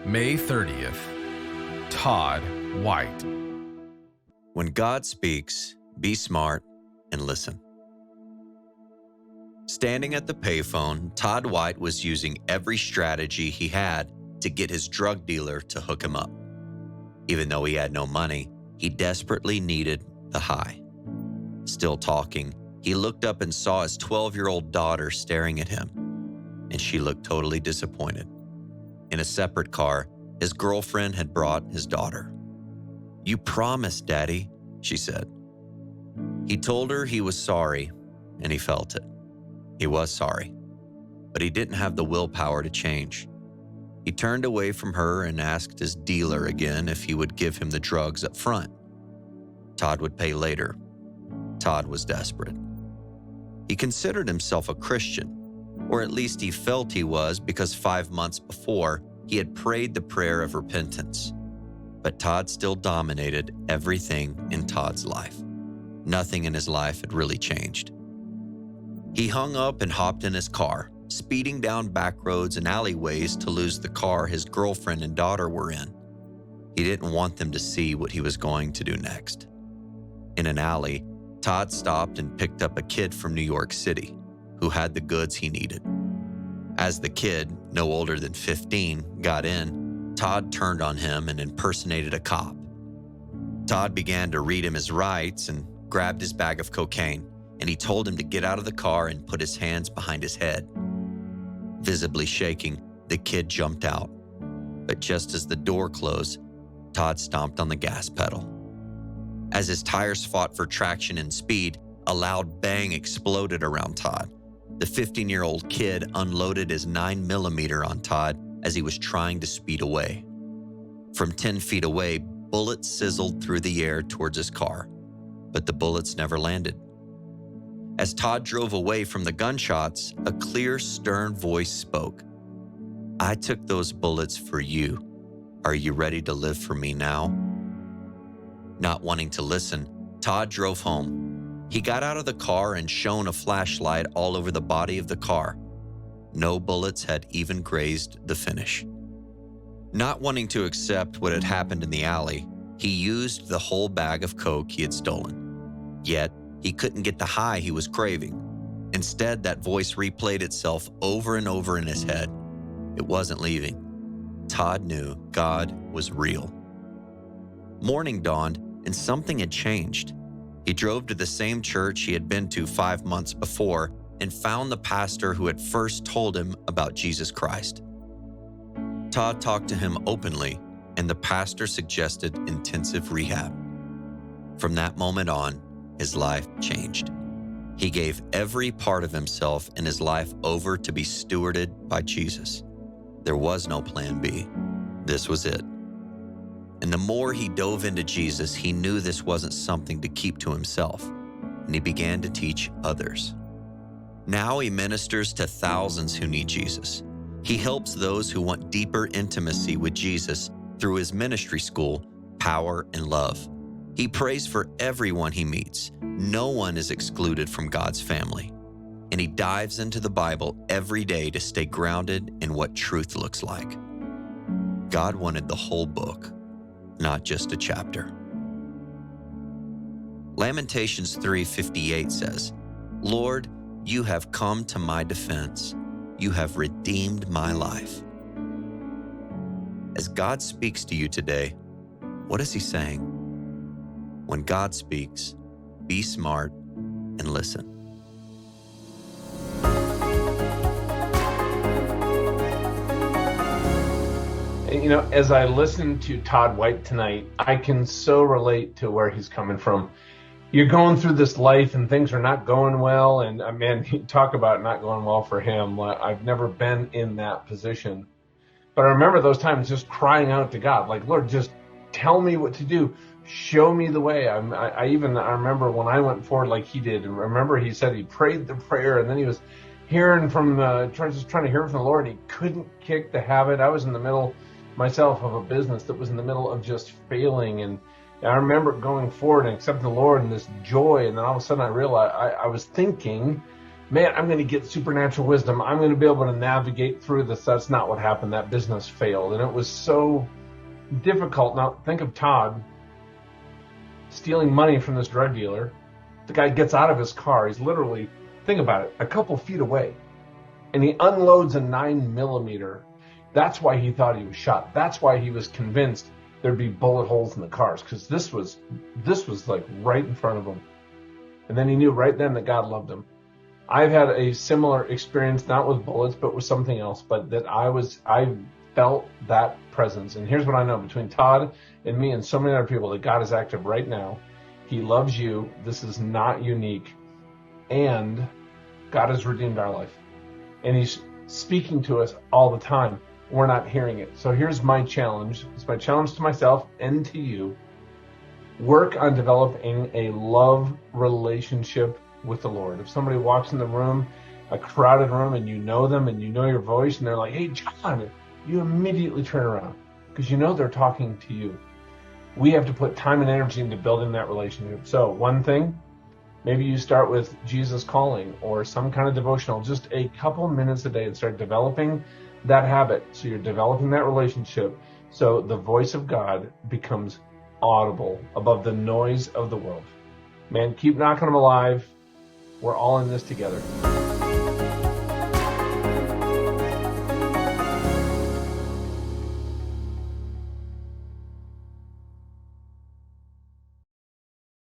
May 30th, Todd White. When God speaks, be smart and listen. Standing at the payphone, Todd White was using every strategy he had to get his drug dealer to hook him up. Even though he had no money, he desperately needed the high. Still talking, he looked up and saw his 12-year-old daughter staring at him, and she looked totally disappointed. In a separate car, his girlfriend had brought his daughter. "You promised, Daddy," she said. He told her he was sorry, and he felt it. He was sorry, but he didn't have the willpower to change. He turned away from her and asked his dealer again if he would give him the drugs up front. Todd would pay later. Todd was desperate. He considered himself a Christian, or at least he felt he was, because 5 months before, he had prayed the prayer of repentance. But Todd still dominated everything in Todd's life. Nothing in his life had really changed. He hung up and hopped in his car, speeding down back roads and alleyways to lose the car his girlfriend and daughter were in. He didn't want them to see what he was going to do next. In an alley, Todd stopped and picked up a kid from New York City who had the goods he needed. As the kid, no older than 15, got in, Todd turned on him and impersonated a cop. Todd began to read him his rights and grabbed his bag of cocaine, and he told him to get out of the car and put his hands behind his head. Visibly shaking, the kid jumped out. But just as the door closed, Todd stomped on the gas pedal. As his tires fought for traction and speed, a loud bang exploded around Todd. The 15-year-old kid unloaded his 9mm on Todd as he was trying to speed away. From 10 feet away, bullets sizzled through the air towards his car, but the bullets never landed. As Todd drove away from the gunshots, a clear, stern voice spoke. "I took those bullets for you. Are you ready to live for me now?" Not wanting to listen, Todd drove home. He got out of the car and shone a flashlight all over the body of the car. No bullets had even grazed the finish. Not wanting to accept what had happened in the alley, he used the whole bag of coke he had stolen. Yet, he couldn't get the high he was craving. Instead, that voice replayed itself over and over in his head. It wasn't leaving. Todd knew God was real. Morning dawned, and something had changed. He drove to the same church he had been to 5 months before and found the pastor who had first told him about Jesus Christ. Todd talked to him openly, and the pastor suggested intensive rehab. From that moment on, his life changed. He gave every part of himself and his life over to be stewarded by Jesus. There was no plan B. This was it. And the more he dove into Jesus, he knew this wasn't something to keep to himself, and he began to teach others. Now he ministers to thousands who need Jesus. He helps those who want deeper intimacy with Jesus through his ministry school, Power and Love. He prays for everyone he meets. No one is excluded from God's family. And he dives into the Bible every day to stay grounded in what truth looks like. God wanted the whole book, not just a chapter. Lamentations 3:58 says, "Lord, you have come to my defense. You have redeemed my life." As God speaks to you today, what is he saying? When God speaks, be smart and listen. You know, as I listen to Todd White tonight, I can so relate to where he's coming from. You're going through this life and things are not going well. And man, you talk about not going well for him. I've never been in that position. But I remember those times just crying out to God, like, Lord, just tell me what to do. Show me the way. I remember when I went forward like he did. And remember he said he prayed the prayer and then he was hearing from, trying to hear from the Lord. He couldn't kick the habit. I was in the middle myself of a business that was in the middle of just failing. And I remember going forward and accepting the Lord and this joy. And then all of a sudden I realized I was thinking man, I'm going to get supernatural wisdom. I'm going to be able to navigate through this. That's not what happened. That business failed. And it was so difficult. Now, think of Todd stealing money from this drug dealer. The guy gets out of his car. He's literally, think about it, a couple feet away. And he unloads a 9mm. That's why he thought he was shot. That's why he was convinced there'd be bullet holes in the cars, because this was like right in front of him. And then he knew right then that God loved him. I've had a similar experience, not with bullets, but with something else, but that I felt that presence. And here's what I know between Todd and me and so many other people, that God is active right now. He loves you. This is not unique. And God has redeemed our life. And he's speaking to us all the time. We're not hearing it. So here's my challenge. It's my challenge to myself and to you. Work on developing a love relationship with the Lord. If somebody walks in the room, a crowded room, and you know them and you know your voice, and they're like, hey, John, you immediately turn around because you know they're talking to you. We have to put time and energy into building that relationship. So one thing, maybe you start with Jesus Calling or some kind of devotional, just a couple minutes a day, and start developing that habit. So you're developing that relationship so the voice of God becomes audible above the noise of the world. Man, keep knocking them alive. We're all in this together.